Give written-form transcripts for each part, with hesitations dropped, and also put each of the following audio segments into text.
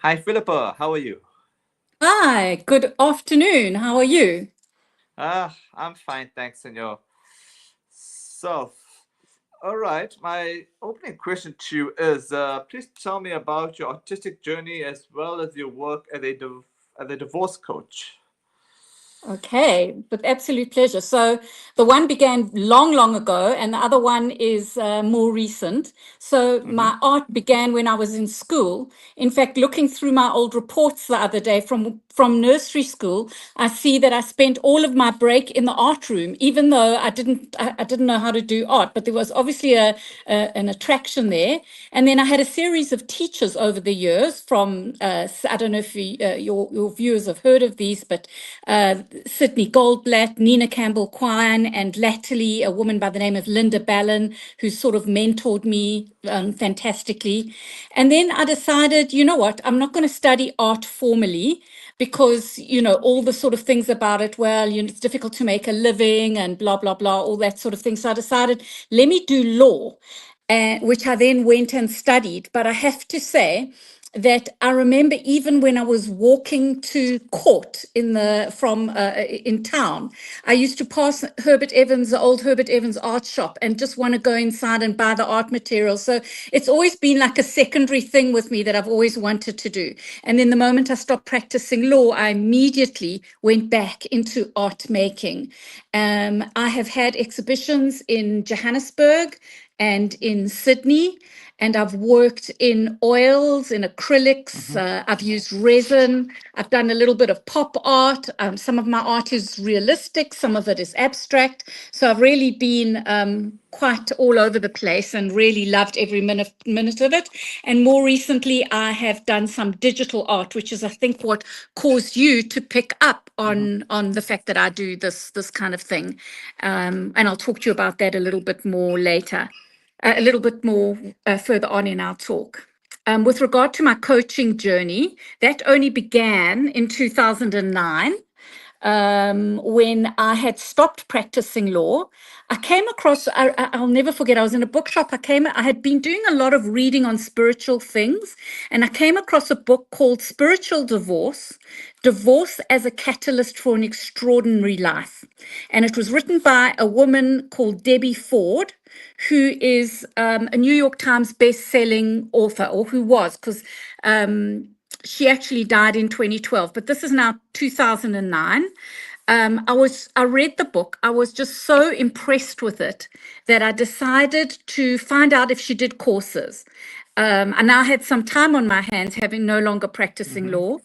Hi, Philippa. How are you? Hi, good afternoon. How are you? I'm fine, thanks, senor. So, all right. My opening question to you is: please tell me about your artistic journey as well as your work as a divorce coach. Okay, with absolute pleasure. So the one began long, long ago, and the other one is more recent. So Mm-hmm. my art began when I was in school. In fact, looking through my old reports the other day from nursery school, I see that I spent all of my break in the art room, even though I didn't know how to do art. But there was obviously an attraction there. And then I had a series of teachers over the years from I don't know if your viewers have heard of these, but Sydney Goldblatt, Nina Campbell Quine, and latterly a woman by the name of Linda Ballon, who sort of mentored me fantastically. And then I decided, you know what, I'm not going to study art formally because, all the sort of things about it, well, it's difficult to make a living and blah, blah, blah, all that sort of thing. So I decided, let me do law, which I then went and studied. But I have to say, that I remember even when I was walking to court in town, I used to pass Herbert Evans, the old Herbert Evans art shop, and just want to go inside and buy the art material. So it's always been like a secondary thing with me that I've always wanted to do. And then the moment I stopped practicing law, I immediately went back into art making. I have had exhibitions in Johannesburg and in Sydney. And I've worked in oils, in acrylics. Mm-hmm. I've used resin. I've done a little bit of pop art. Some of my art is realistic, some of it is abstract. So I've really been quite all over the place and really loved every minute of it. And more recently, I have done some digital art, which is, I think, what caused you to pick up Mm-hmm. on the fact that I do this kind of thing. And I'll talk to you about that a little bit more later, a little bit more further on in our talk. With regard to my coaching journey, that only began in 2009 when I had stopped practicing law. I came across, I'll never forget, I was in a bookshop. I had been doing a lot of reading on spiritual things, and I came across a book called Spiritual Divorce, Divorce as a Catalyst for an Extraordinary Life. And it was written by a woman called Debbie Ford, who is a New York Times best-selling author, or who was, because she actually died in 2012, but this is now 2009. I read the book. I was just so impressed with it that I decided to find out if she did courses. I now had some time on my hands, having no longer practicing Mm-hmm. law.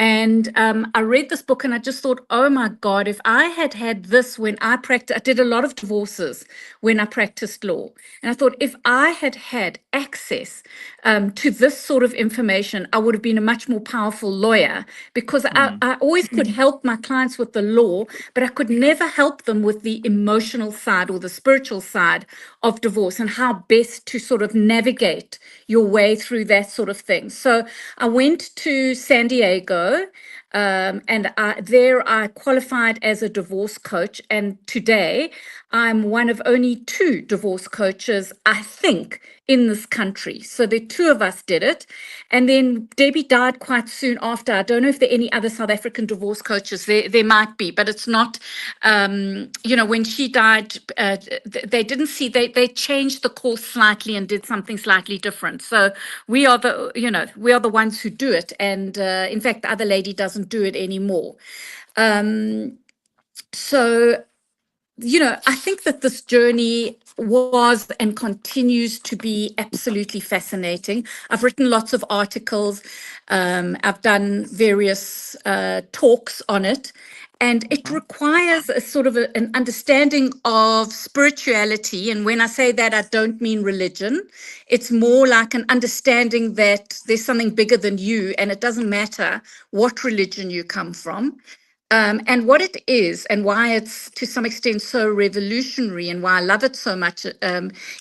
And I read this book and I just thought, oh my God, if I had had this when I practiced, I did a lot of divorces when I practiced law. And I thought, if I had had access to this sort of information, I would have been a much more powerful lawyer because I always could help my clients with the law, but I could never help them with the emotional side or the spiritual side of divorce and how best to sort of navigate your way through that sort of thing. So I went to San Diego and there I qualified as a divorce coach. And today I'm one of only two divorce coaches, I think, in this country. So the two of us did it. And then Debbie died quite soon after. I don't know if there are any other South African divorce coaches. There might be, but it's not, when she died, they didn't see, they changed the course slightly and did something slightly different. So we are the ones who do it. And in fact, the other lady doesn't do it anymore. So I think that this journey was and continues to be absolutely fascinating. I've written lots of articles. I've done various talks on it. And it Mm-hmm. requires a sort of an understanding of spirituality. And when I say that, I don't mean religion. It's more like an understanding that there's something bigger than you, and it doesn't matter what religion you come from. And what it is, and why it's to some extent so revolutionary, and why I love it so much,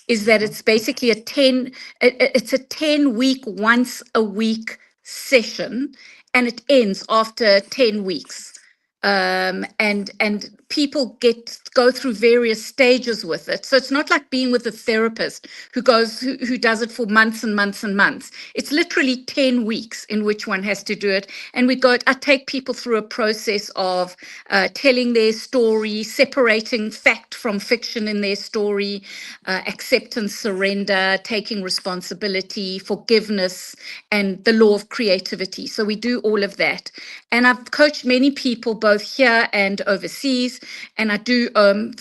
is that Mm-hmm. it's basically it's a 10-week, once a week session, and it ends after 10 weeks. and people go through various stages with it. So it's not like being with a therapist who does it for months and months and months. It's literally 10 weeks in which one has to do it. And I take people through a process of telling their story, separating fact from fiction in their story, acceptance, surrender, taking responsibility, forgiveness, and the law of creativity. So we do all of that. And I've coached many people both here and overseas. And I do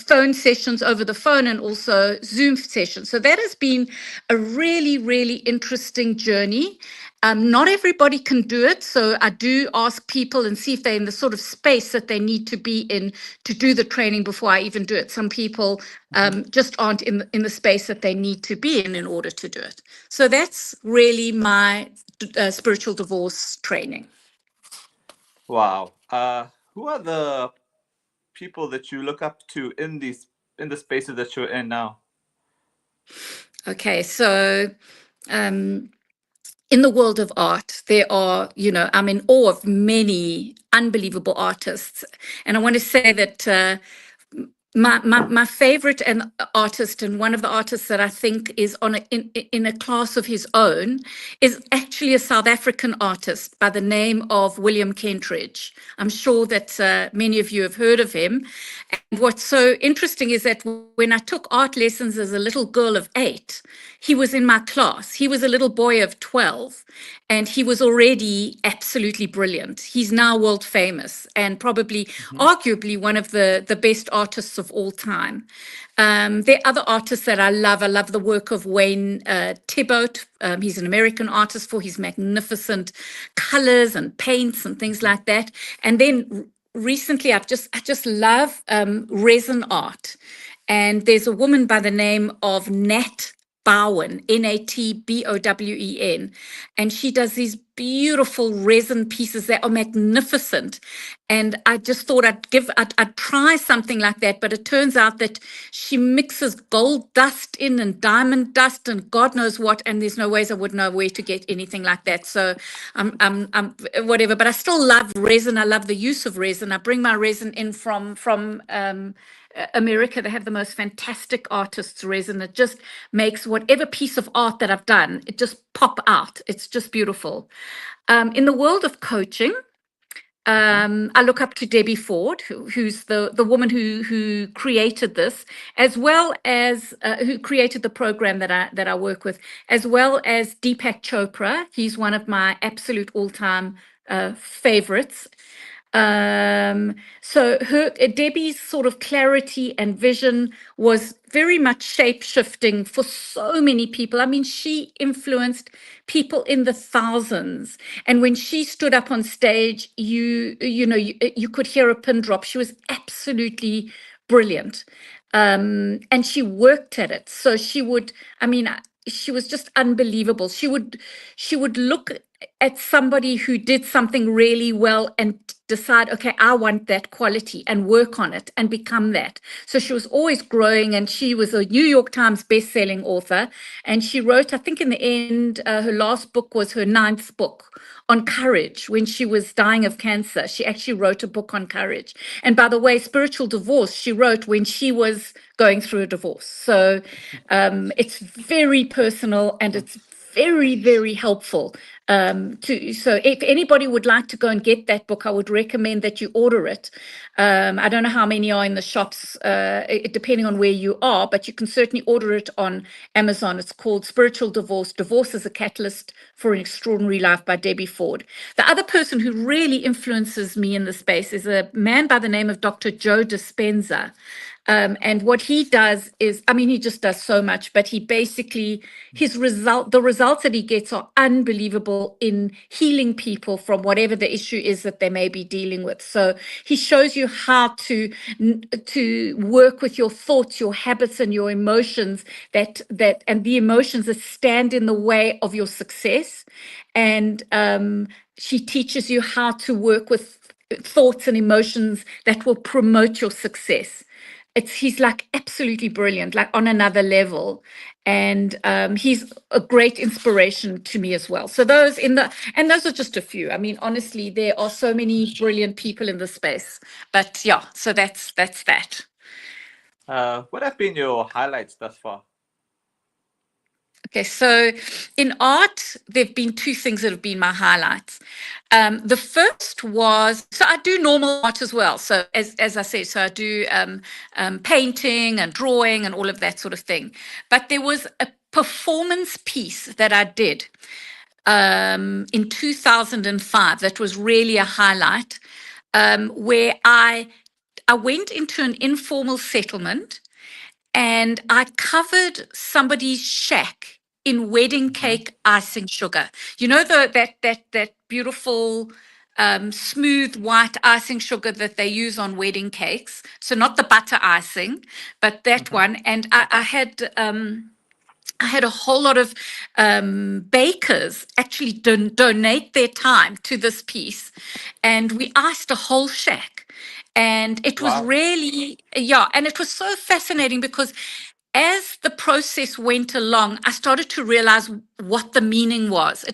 phone sessions over the phone and also Zoom sessions. So that has been a really, really interesting journey. Not everybody can do it. So I do ask people and see if they're in the sort of space that they need to be in to do the training before I even do it. Some people just aren't in the space that they need to be in order to do it. So that's really my spiritual divorce training. Wow. Who are the people that you look up to in the spaces that you're in now? Okay, so in the world of art, there are, I'm in awe of many unbelievable artists. And I want to say that my favorite artist, and one of the artists that I think is in a class of his own, is actually a South African artist by the name of William Kentridge. I'm sure that many of you have heard of him. And what's so interesting is that when I took art lessons as a little girl of 8, he was in my class. He was a little boy of 12, and he was already absolutely brilliant. He's now world famous and probably, arguably, one of the best artists of all time. There are other artists that I love. I love the work of Wayne Thibault. He's an American artist for his magnificent colors and paints and things like that. And then recently, I just love resin art. And there's a woman by the name of Nat Bowen, Natbowen, and she does these beautiful resin pieces that are magnificent. And I just thought I'd try something like that, but it turns out that she mixes gold dust in and diamond dust and God knows what, and there's no ways I would know where to get anything like that. So I'm whatever, but I still love resin. I love the use of resin. I bring my resin in from America. They have the most fantastic artists resin. It just makes whatever piece of art that I've done, it just pop out. It's just beautiful. In the world of coaching, I look up to Debbie Ford, who's the woman who created this, as well as who created the program that I work with, as well as Deepak Chopra. He's one of my absolute all-time favorites. So Debbie's sort of clarity and vision was very much shape-shifting for so many people. I mean, she influenced people in the thousands. And when she stood up on stage, you could hear a pin drop. She was absolutely brilliant. And she worked at it. So she was just unbelievable. She would look at somebody who did something really well and decide, okay, I want that quality, and work on it and become that. So she was always growing, and she was a New York Times best-selling author. And she wrote, I think in the end, her last book was her 9th book on courage. When she was dying of cancer, she actually wrote a book on courage. And by the way, Spiritual Divorce, she wrote when she was going through a divorce. So it's very personal, and it's very, very helpful. So if anybody would like to go and get that book, I would recommend that you order it. I don't know how many are in the shops, depending on where you are, but you can certainly order it on Amazon. It's called Spiritual Divorce. Divorce is a Catalyst for an Extraordinary Life by Debbie Ford. The other person who really influences me in the space is a man by the name of Dr. Joe Dispenza. And what he does is, he just does so much, but he basically, the results that he gets are unbelievable in healing people from whatever the issue is that they may be dealing with. So he shows you how to work with your thoughts, your habits, and your emotions and the emotions that stand in the way of your success. And she teaches you how to work with thoughts and emotions that will promote your success. he's like absolutely brilliant, like on another level. And he's a great inspiration to me as well. So those are just a few. I mean, honestly, there are so many brilliant people in the space. But yeah, so that's that. What have been your highlights thus far? Okay, so in art, there have been two things that have been my highlights. The first was, so I do normal art as well. So as I said, so I do painting and drawing and all of that sort of thing. But there was a performance piece that I did in 2005 that was really a highlight, where I went into an informal settlement and I covered somebody's shack in wedding Mm-hmm. cake icing sugar. You know that beautiful smooth white icing sugar that they use on wedding cakes. So not the butter icing, but that Mm-hmm. one. And I had a whole lot of bakers actually donate their time to this piece, and we iced a whole shack. And it was Wow. really, yeah, and it was so fascinating because as the process went along, I started to realize what the meaning was.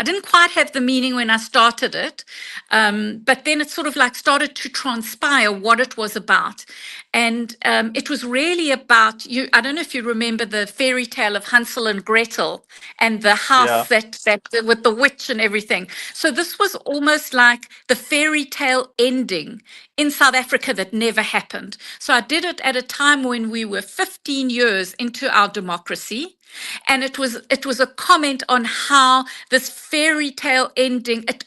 I didn't quite have the meaning when I started it, but then it sort of like started to transpire what it was about. And it was really about you. I don't know if you remember the fairy tale of Hansel and Gretel and the Yeah. house that with the witch and everything. So this was almost like the fairy tale ending in South Africa that never happened. So I did it at a time when we were 15 years into our democracy. And it was a comment on how this fairy tale ending it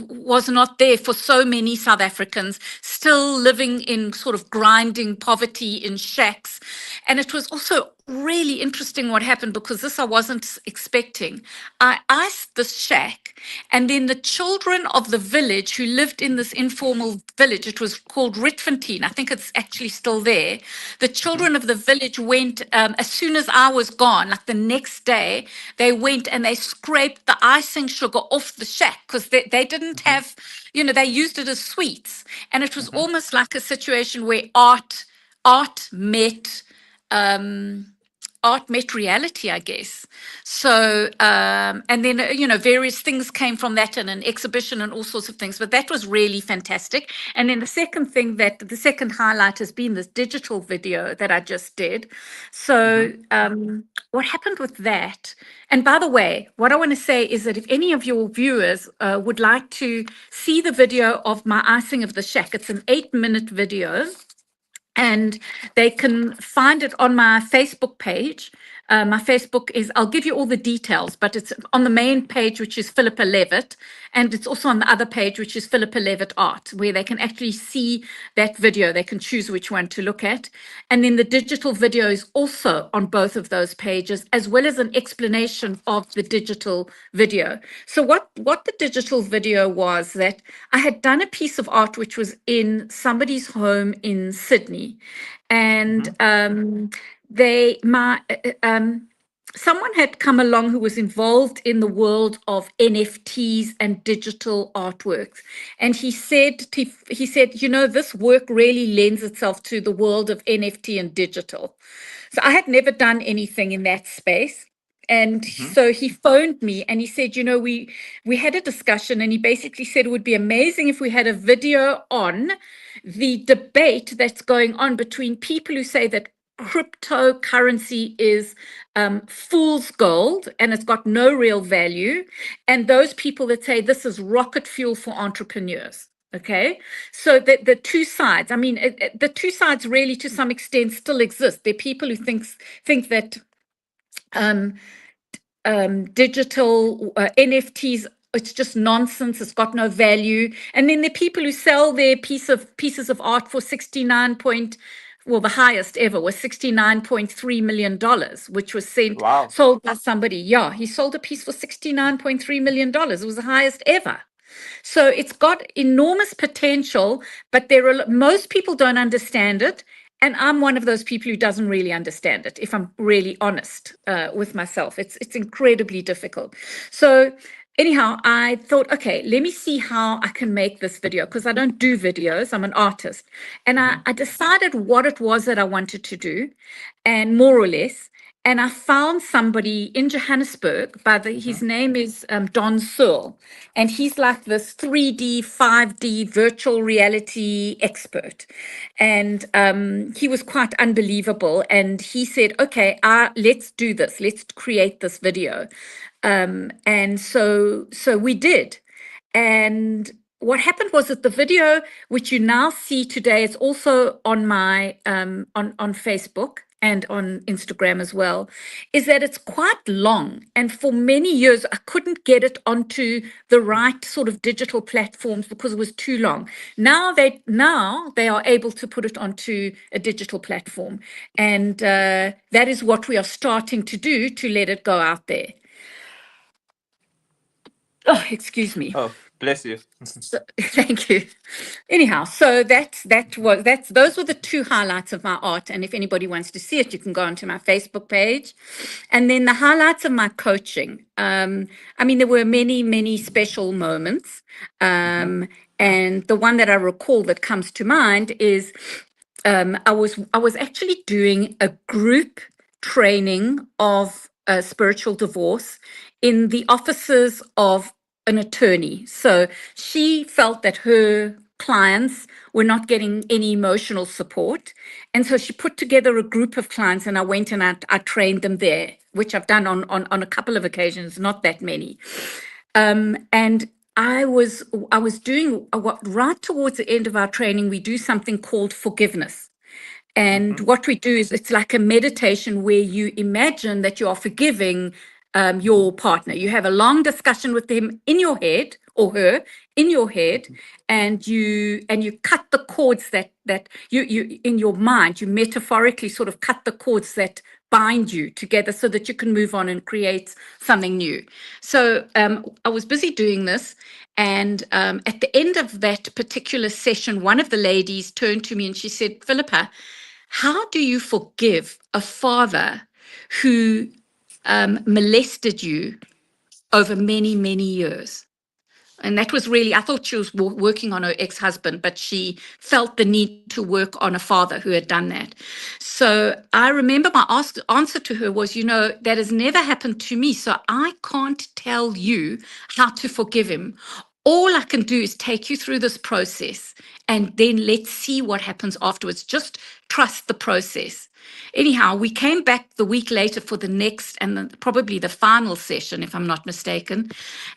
was not there for so many South Africans still living in sort of grinding poverty in shacks. And it was also really interesting what happened because this I wasn't expecting. I iced this shack, and then the children of the village who lived in this informal village, it was called Ritfontein, I think it's actually still there. The Mm-hmm. children of the village went, as soon as I was gone, like the next day, they went and they scraped the icing sugar off the shack because they didn't Mm-hmm. have, they used it as sweets. And it was Mm-hmm. almost like a situation where art met um, art met reality, I guess. So, and then, various things came from that and an exhibition and all sorts of things, but that was really fantastic. And then the second highlight has been this digital video that I just did. Mm-hmm. So, what happened with that? And by the way, what I want to say is that if any of your viewers would like to see the video of my icing of the shack, it's an 8-minute video and they can find it on my Facebook page. My Facebook is, I'll give you all the details, but it's on the main page, which is Philippa Levitt. And it's also on the other page, which is Philippa Levitt Art, where they can actually see that video. They can choose which one to look at. And then the digital video is also on both of those pages, as well as an explanation of the digital video. So what the digital video was that I had done a piece of art which was in somebody's home in Sydney, and Mm-hmm. they my someone had come along who was involved in the world of NFTs and digital artworks, and he said, this work really lends itself to the world of NFT and digital. So I had never done anything in that space. And Mm-hmm. so he phoned me and he said, we had a discussion, and he basically said it would be amazing if we had a video on the debate that's going on between people who say that cryptocurrency is fool's gold and it's got no real value, and those people that say this is rocket fuel for entrepreneurs. Okay, so the two sides, I mean, the two sides really to some extent still exist. There are people who think that um, digital NFTs, it's just nonsense. It's got no value. And then there are people who sell their pieces of art for the highest ever was $69.3 million, which was Wow. sold by somebody. Yeah, he sold a piece for $69.3 million. It was the highest ever. So it's got enormous potential, but most people don't understand it. And I'm one of those people who doesn't really understand it, if I'm really honest with myself. It's incredibly difficult. So anyhow, I thought, okay, let me see how I can make this video because I don't do videos. I'm an artist. And I decided what it was that I wanted to do, and more or less. And I found somebody in Johannesburg his name is Don Searle. And he's like this 3D, 5D virtual reality expert. And he was quite unbelievable. And he said, okay, let's do this. Let's create this video. And so we did. And what happened was that the video, which you now see today, is also on my on Facebook and on Instagram as well, is that it's quite long. And for many years, I couldn't get it onto the right sort of digital platforms because it was too long. Now they are able to put it onto a digital platform. And that is what we are starting to do, to let it go out there. Oh, excuse me. Oh, bless you. So, thank you. Anyhow, so those were the two highlights of my art. And if anybody wants to see it, you can go onto my Facebook page. And then the highlights of my coaching. I mean, there were many special moments. And the one that I recall that comes to mind is I was actually doing a group training of spiritual divorce in the offices of an attorney. So she felt that her clients were not getting any emotional support. And so she put together a group of clients, and I went and I trained them there, which I've done on a couple of occasions, not that many. And I was doing what right towards the end of our training, we do something called forgiveness. And what we do is it's like a meditation where you imagine that you are forgiving your partner. You have a long discussion with them in your head, or her in your head, and you cut the cords that you in your mind. You metaphorically sort of cut the cords that bind you together so that you can move on and create something new. So I was busy doing this. And at the end of that particular session, one of the ladies turned to me and she said, Philippa, how do you forgive a father who molested you over many years? And that was really, I thought she was working on her ex-husband, but she felt the need to work on a father who had done that. So I remember my answer to her was, that has never happened to me, so I can't tell you how to forgive him. All I can do is take you through this process, and then let's see what happens afterwards. Just trust the process. Anyhow, we came back the week later for the next and probably the final session, if I'm not mistaken.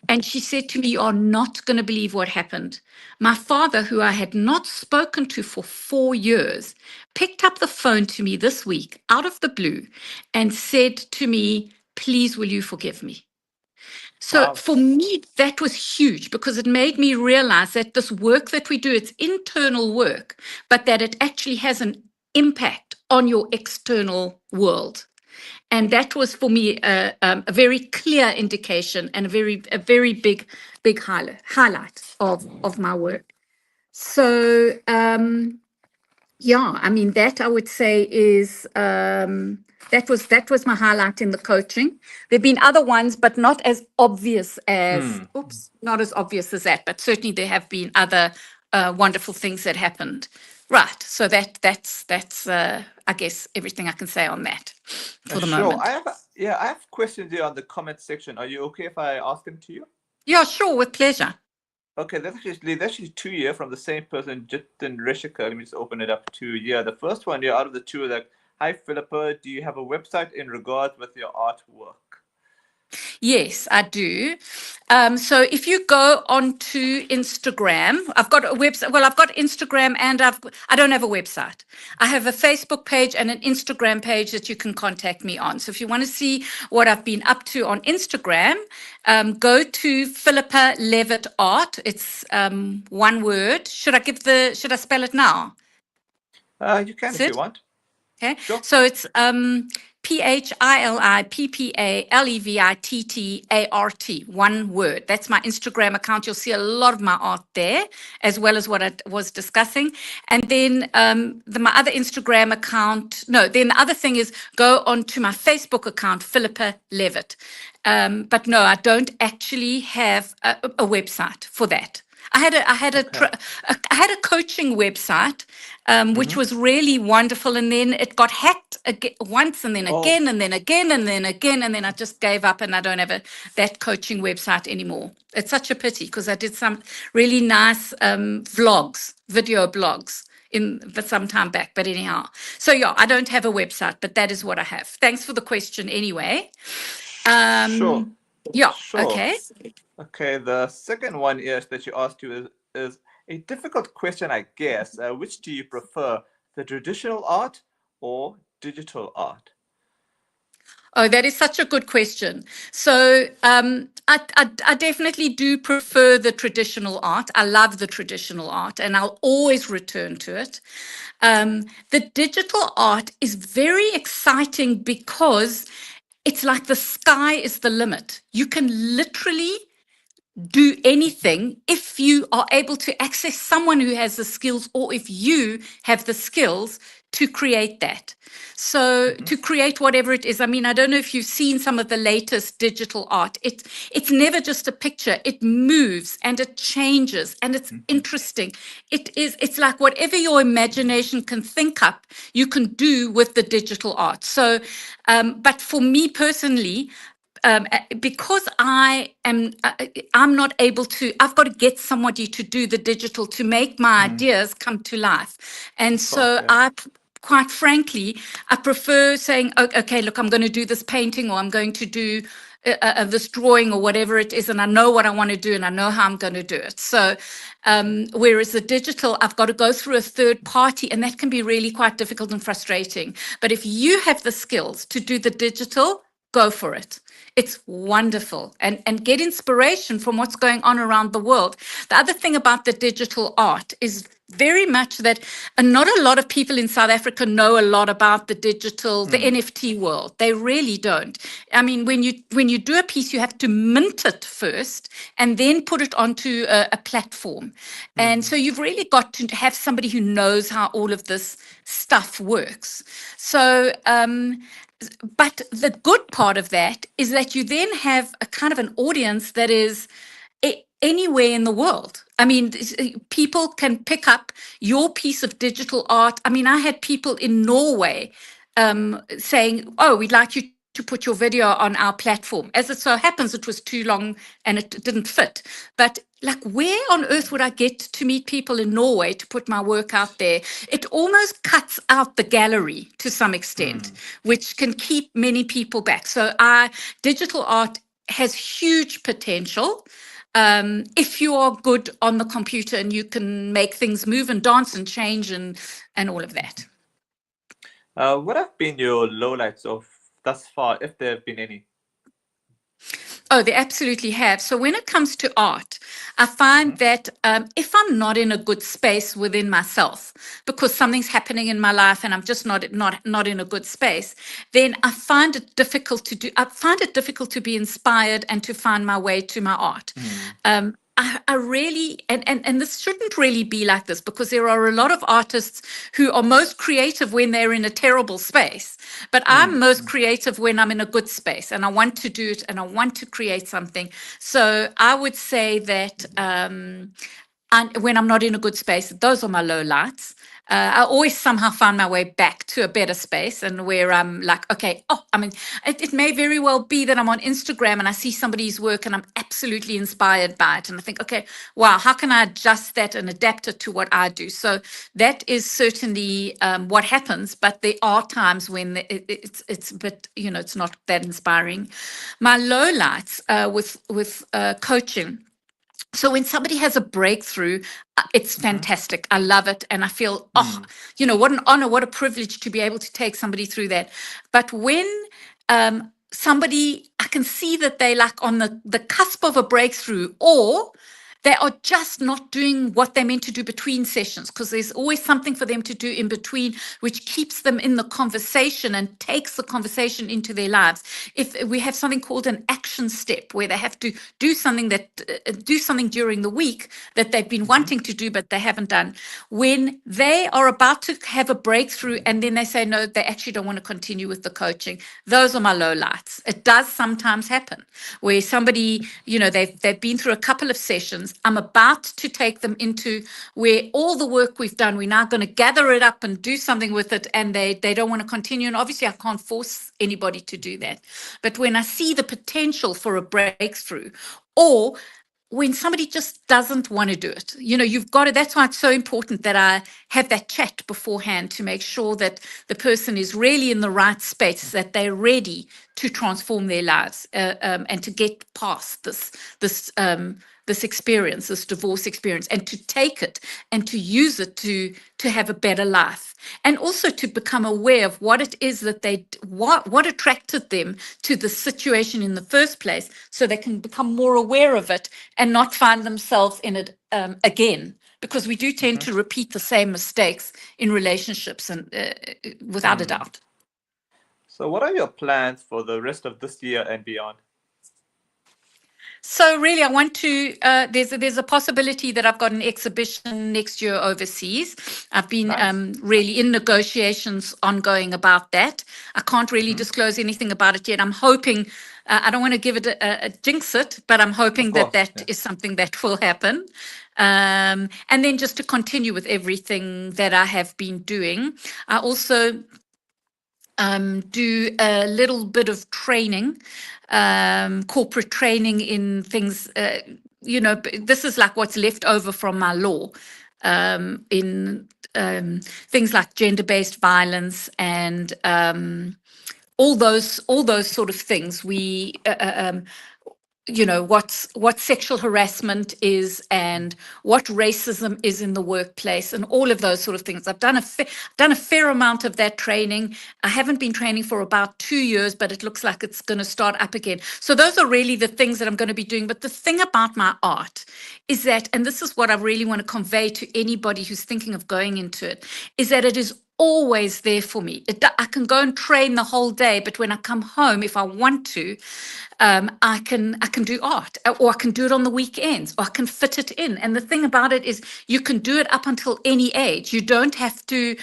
And she said to me, you are not going to believe what happened. My father, who I had not spoken to for 4 years, picked up the phone to me this week out of the blue and said to me, please, will you forgive me? So Wow. for me, that was huge because it made me realize that this work that we do, it's internal work, but that it actually has an impact on your external world. And that was for me a very clear indication and a very big highlight of my work. So yeah, I mean, that I would say is that was my highlight in the coaching. There've been other ones, but not as obvious as not as obvious as that. But certainly there have been other wonderful things that happened. Right. So that's I guess everything I can say on that for the Sure. moment. I have questions here on the comment section. Are you okay if I ask them to you? Yeah, sure, with pleasure. Okay, that's actually 2 here from the same person, Jitin Rishika. Let me just open it up to the first one here out of the two, like, hi Philippa, do you have a website in regards with your artwork? Yes, I do. So if you go onto Instagram, I've got a website. Well, I've got Instagram and I don't have a website. I have a Facebook page and an Instagram page that you can contact me on. So if you want to see what I've been up to on Instagram, go to Philippa Levitt Art. It's one word. Should I spell it now? You can if you want. Okay. Sure. So it's PhilippaLevitt, one word. That's my Instagram account. You'll see a lot of my art there, as well as what I was discussing. And then my other Instagram account, no, then the other thing is go onto my Facebook account, Philippa Levitt. But no, I don't actually have a website for that. Okay. I had a coaching website, which Mm-hmm. was really wonderful, and then it got hacked once, and then Oh, again, and then again, and then again, and then I just gave up, and I don't have that coaching website anymore. It's such a pity because I did some really nice video blogs but some time back. But anyhow, so yeah, I don't have a website, but that is what I have. Thanks for the question anyway. sure. Um, yeah, Sure. okay. Okay, the second one is that you asked you is a difficult question, I guess. Which do you prefer, the traditional art or digital art? Oh, that is such a good question. So I definitely do prefer the traditional art. I love the traditional art and I'll always return to it. The digital art is very exciting because it's like the sky is the limit. You can literally do anything if you are able to access someone who has the skills, or if you have the skills to create that. So Mm-hmm. to create whatever it is, I mean, I don't know if you've seen some of the latest digital art. It's never just a picture. It moves and it changes and it's Mm-hmm. interesting. It's like whatever your imagination can think up, you can do with the digital art. So but for me personally, because I'm not able to, I've got to get somebody to do the digital to make my Mm, ideas come to life. And of course, so yeah. quite frankly, I prefer saying, okay, look, I'm going to do this painting, or I'm going to do this drawing, or whatever it is, and I know what I want to do and I know how I'm going to do it. So whereas the digital, I've got to go through a third party, and that can be really quite difficult and frustrating. But if you have the skills to do the digital, go for it. It's wonderful, and get inspiration from what's going on around the world. The other thing about the digital art is very much that not a lot of people in South Africa know a lot about the Mm, NFT world. They really don't. I mean, when you do a piece, you have to mint it first and then put it onto a platform. And mm, so you've really got to have somebody who knows how all of this stuff works. So but the good part of that is that you then have a kind of an audience that is anywhere in the world. I mean, people can pick up your piece of digital art. I mean, I had people in Norway saying, "Oh, we'd like you to put your video on our platform." As it so happens, it was too long and it didn't fit. But like, where on earth would I get to meet people in Norway to put my work out there? It almost cuts out the gallery to some extent, mm. which can keep many people back. So digital art has huge potential if you are good on the computer and you can make things move and dance and change and all of that. What have been your lowlights of thus far, if there have been any? Oh, they absolutely have. So when it comes to art, I Mm-hmm. find that if I'm not in a good space within myself, because something's happening in my life and I'm just not in a good space, then I find it difficult to do. I find it difficult to be inspired and to find my way to my art. Mm, I really, and this shouldn't really be like this, because there are a lot of artists who are most creative when they're in a terrible space. But I'm mm, most mm, creative when I'm in a good space and I want to do it and I want to create something. So I would say that and when I'm not in a good space, those are my low lights. I always somehow find my way back to a better space, and where I'm like, okay, I mean, it may very well be that I'm on Instagram and I see somebody's work and I'm absolutely inspired by it. And I think, okay, wow, how can I adjust that and adapt it to what I do? So that is certainly what happens. But there are times when it's a bit, it's not that inspiring. My low lights with coaching. So when somebody has a breakthrough, it's mm-hmm. fantastic. I love it. And I feel, Mm, what an honor, what a privilege to be able to take somebody through that. But when somebody, I can see that they like on the cusp of a breakthrough, or they are just not doing what they're meant to do between sessions, because there's always something for them to do in between, which keeps them in the conversation and takes the conversation into their lives. If we have something called an action step, where they have to do something during the week that they've been Mm-hmm. wanting to do but they haven't done, when they are about to have a breakthrough and then they say no, they actually don't want to continue with the coaching, those are my low lights. It does sometimes happen where somebody, they've been through a couple of sessions. I'm about to take them into where all the work we've done, we're now going to gather it up and do something with it, and they don't want to continue. And obviously I can't force anybody to do that. But when I see the potential for a breakthrough, or when somebody just doesn't want to do it, you've got to, that's why it's so important that I have that chat beforehand to make sure that the person is really in the right space, that they're ready to transform their lives, and to get past this experience, this divorce experience, and to take it and to use it to have a better life, and also to become aware of what it is that what attracted them to the situation in the first place, so they can become more aware of it and not find themselves in it again, because we do tend Mm-hmm. to repeat the same mistakes in relationships, and without a Hmm. doubt. So, what are your plans for the rest of this year and beyond? So really, I want to. There's a possibility that I've got an exhibition next year overseas. I've been Nice. really in negotiations ongoing about that. I can't really Mm-hmm. disclose anything about it yet. I'm hoping. I don't want to give it a jinx it, but I'm Of hoping that course. that Yeah. is something that will happen. And then just to continue with everything that I have been doing. I also do a little bit of training, corporate training in things. This is like what's left over from my law, in things like gender-based violence and all those sort of things. We what sexual harassment is and what racism is in the workplace and all of those sort of things. I've done a fair amount of that training. I haven't been training for about 2 years, but it looks like it's going to start up again. So those are really the things that I'm going to be doing. But the thing about my art is that, and this is what I really want to convey to anybody who's thinking of going into it, is that it is always there for me. I can go and train the whole day, but when I come home, if I want to, I can do art, or I can do it on the weekends, or I can fit it in. And the thing about it is, you can do it up until any age. You don't have to.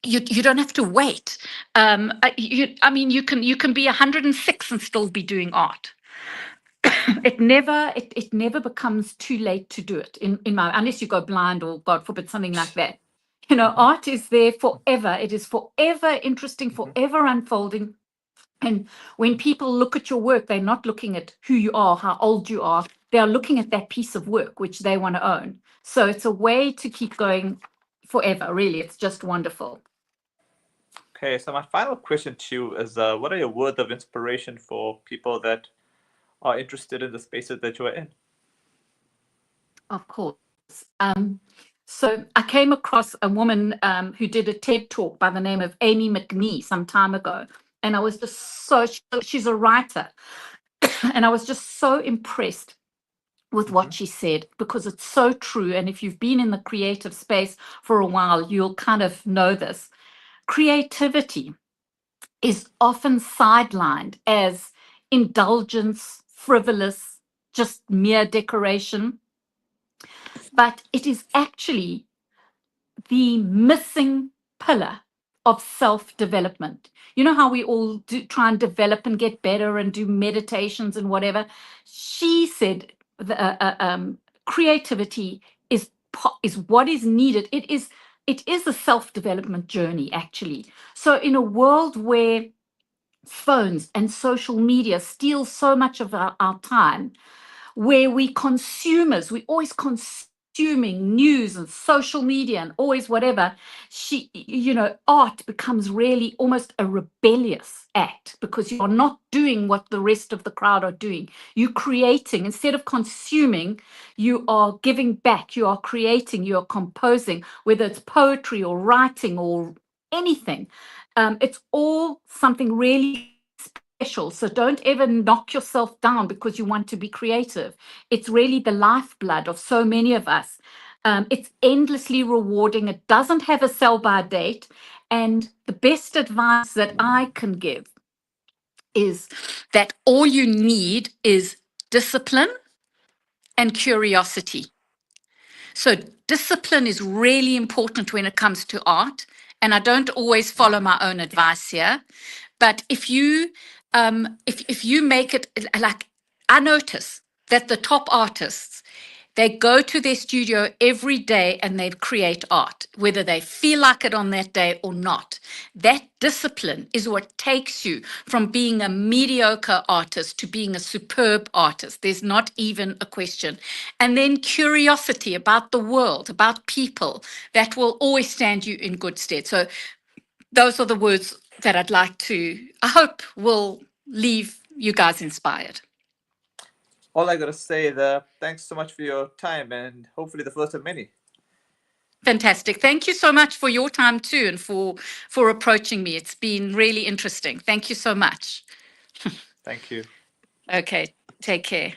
You don't have to wait. I mean, you can be 106 and still be doing art. It never becomes too late to do it in my, unless you go blind or God forbid something like that. Mm-hmm. Art is there forever. It is forever interesting, Mm-hmm. forever unfolding. And when people look at your work, they're not looking at who you are, how old you are. They are looking at that piece of work which they want to own. So it's a way to keep going forever. Really, it's just wonderful. Okay, so my final question to you is, what are your words of inspiration for people that are interested in the spaces that you are in? Of course. So I came across a woman who did a TED talk by the name of Amy McNee some time ago. And I was just she's a writer. And I was just so impressed with Mm-hmm. what she said, because it's so true. And if you've been in the creative space for a while, you'll kind of know this. Creativity is often sidelined as indulgence, frivolous, just mere decoration, but it is actually the missing pillar of self-development. You know how we all try and develop and get better and do meditations and whatever? She said creativity is what is needed. It is a self-development journey, actually. So in a world where phones and social media steal so much of our time, where we always consuming news and social media and always whatever, art becomes really almost a rebellious act, because you're not doing what the rest of the crowd are doing. You're creating instead of consuming. You are giving back, you are creating, you are composing, whether it's poetry or writing or anything. It's all something really special. So don't ever knock yourself down because you want to be creative. It's really the lifeblood of so many of us. It's endlessly rewarding. It doesn't have a sell by date. And the best advice that I can give is that all you need is discipline and curiosity. So discipline is really important when it comes to art. And I don't always follow my own advice here. But if you make it like, I notice that the top artists, they go to their studio every day and they create art, whether they feel like it on that day or not. That discipline is what takes you from being a mediocre artist to being a superb artist. There's not even a question. And then curiosity about the world, about people, that will always stand you in good stead. So those are the words that I'd like to, I hope, will leave you guys inspired. All I gotta say is thanks so much for your time, and hopefully the first of many. Fantastic. Thank you so much for your time too, and for approaching me. It's been really interesting. Thank you so much. Thank you. Okay, take care.